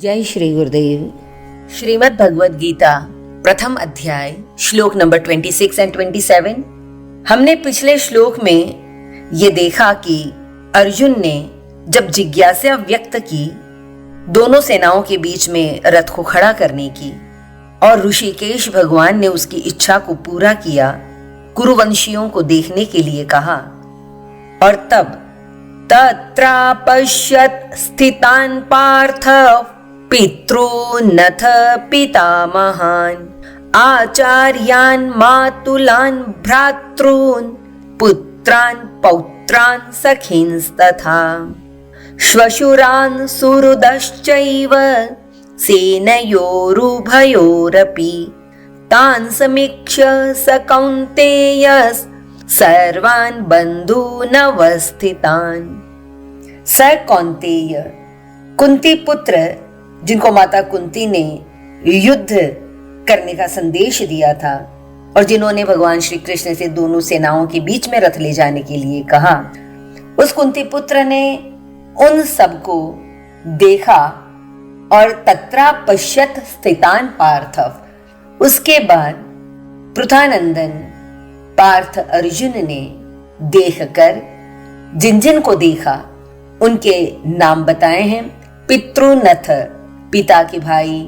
जय श्री गुरुदेव। श्रीमद् भगवद गीता प्रथम अध्याय श्लोक नंबर 26 एंड 27। हमने पिछले श्लोक में ये देखा कि अर्जुन ने जब जिज्ञासा व्यक्त की दोनों सेनाओं के बीच में रथ को खड़ा करने की और ऋषिकेश भगवान ने उसकी इच्छा को पूरा किया, कुरुवंशियों को देखने के लिए कहा। और तब तत्रापश्यत् स्थितान् पार्थ पितॄनथ पितामहान् आचार्यान् मातुलान् भ्रातॄन् पुत्रान् पौत्रान् सखींस्तथा श्वशुरान् सुहृदश्चैव सेनयोरुभयोरपि तान् समीक्ष्य स कौन्तेयः सर्वान् बन्धूनवस्थितान्। स कौन्तेय कुंती पुत्र जिनको माता कुंती ने युद्ध करने का संदेश दिया था और जिन्होंने भगवान श्री कृष्ण से दोनों सेनाओं के बीच में रथ ले जाने के लिए कहा, उस कुंती पुत्र ने उन सबको देखा और तत्रा पश्यत स्थितान पार्थव। उसके बाद पृथानंदन पार्थ अर्जुन ने देखकर जिन जिन को देखा उनके नाम बताए हैं। पितृनथ पिता के भाई,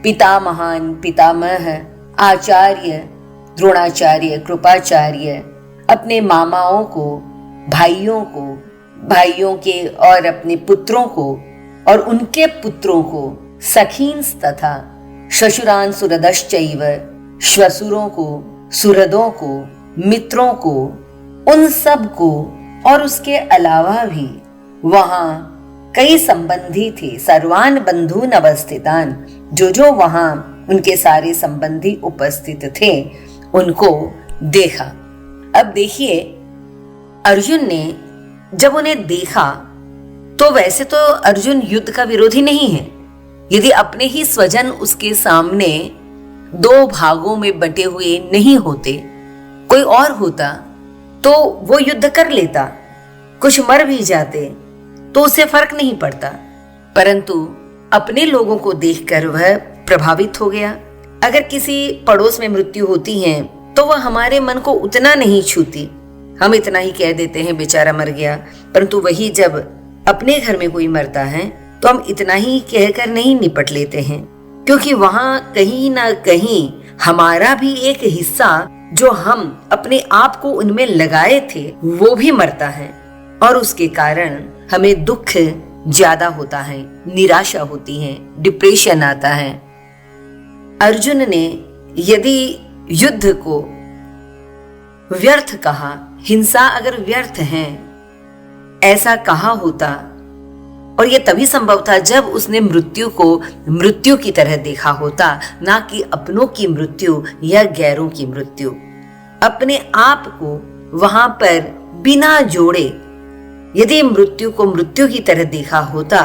पितामहान पितामह, आचार्य द्रोणाचार्य, कृपाचार्य, अपने मामाओं को, भाइयों के और अपने पुत्रों को और उनके पुत्रों को, सखींस तथा श्वशुरान सुहृदश्चैव, श्वसुरों को, सुहृदों को, मित्रों को, उन सब को, और उसके अलावा भी वहां कई संबंधी थे। सर्वान बंधून अवस्थितान, जो वहां उनके सारे संबंधी उपस्थित थे उनको देखा। अब देखिए, अर्जुन ने जब उन्हें देखा तो वैसे तो अर्जुन युद्ध का विरोधी नहीं है। यदि अपने ही स्वजन उसके सामने दो भागों में बटे हुए नहीं होते, कोई और होता तो वो युद्ध कर लेता, कुछ मर भी जाते तो उससे फर्क नहीं पड़ता, परंतु अपने लोगों को देखकर वह प्रभावित हो गया। अगर किसी पड़ोस में मृत्यु होती है तो वह हमारे मन को उतना नहीं छूती, हम इतना ही कह देते हैं बेचारा मर गया, परंतु वही जब अपने घर में कोई मरता है तो हम इतना ही कहकर नहीं निपट लेते हैं, क्योंकि वहां कहीं ना कहीं हमारा भी एक हिस्सा जो हम अपने आप को उनमें लगाए थे वो भी मरता है और उसके कारण हमें दुख ज्यादा होता है, निराशा होती है, डिप्रेशन आता है। अर्जुन ने यदि युद्ध को व्यर्थ कहा, हिंसा अगर व्यर्थ है ऐसा कहा होता, और यह तभी संभव था जब उसने मृत्यु को मृत्यु की तरह देखा होता, ना कि अपनों की मृत्यु या गैरों की मृत्यु। अपने आप को वहां पर बिना जोड़े यदि मृत्यु को मृत्यु की तरह देखा होता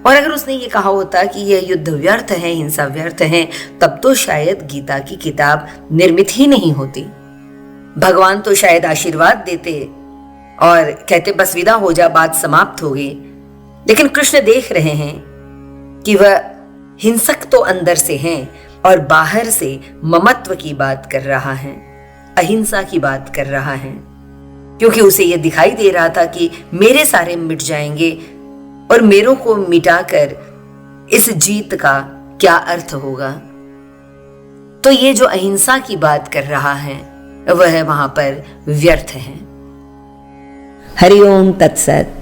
और अगर उसने ये कहा होता कि यह युद्ध व्यर्थ है, हिंसा व्यर्थ है, तब तो शायद गीता की किताब निर्मित ही नहीं होती। भगवान तो शायद आशीर्वाद देते और कहते बस विदा हो जा, बात समाप्त हो गई। लेकिन कृष्ण देख रहे हैं कि वह हिंसक तो अंदर से हैं और बाहर से ममत्व की बात कर रहा है, अहिंसा की बात कर रहा है, क्योंकि उसे यह दिखाई दे रहा था कि मेरे सारे मिट जाएंगे और मेरों को मिटाकर इस जीत का क्या अर्थ होगा। तो ये जो अहिंसा की बात कर रहा है वह वहां पर व्यर्थ है। हरि ओम तत्सत।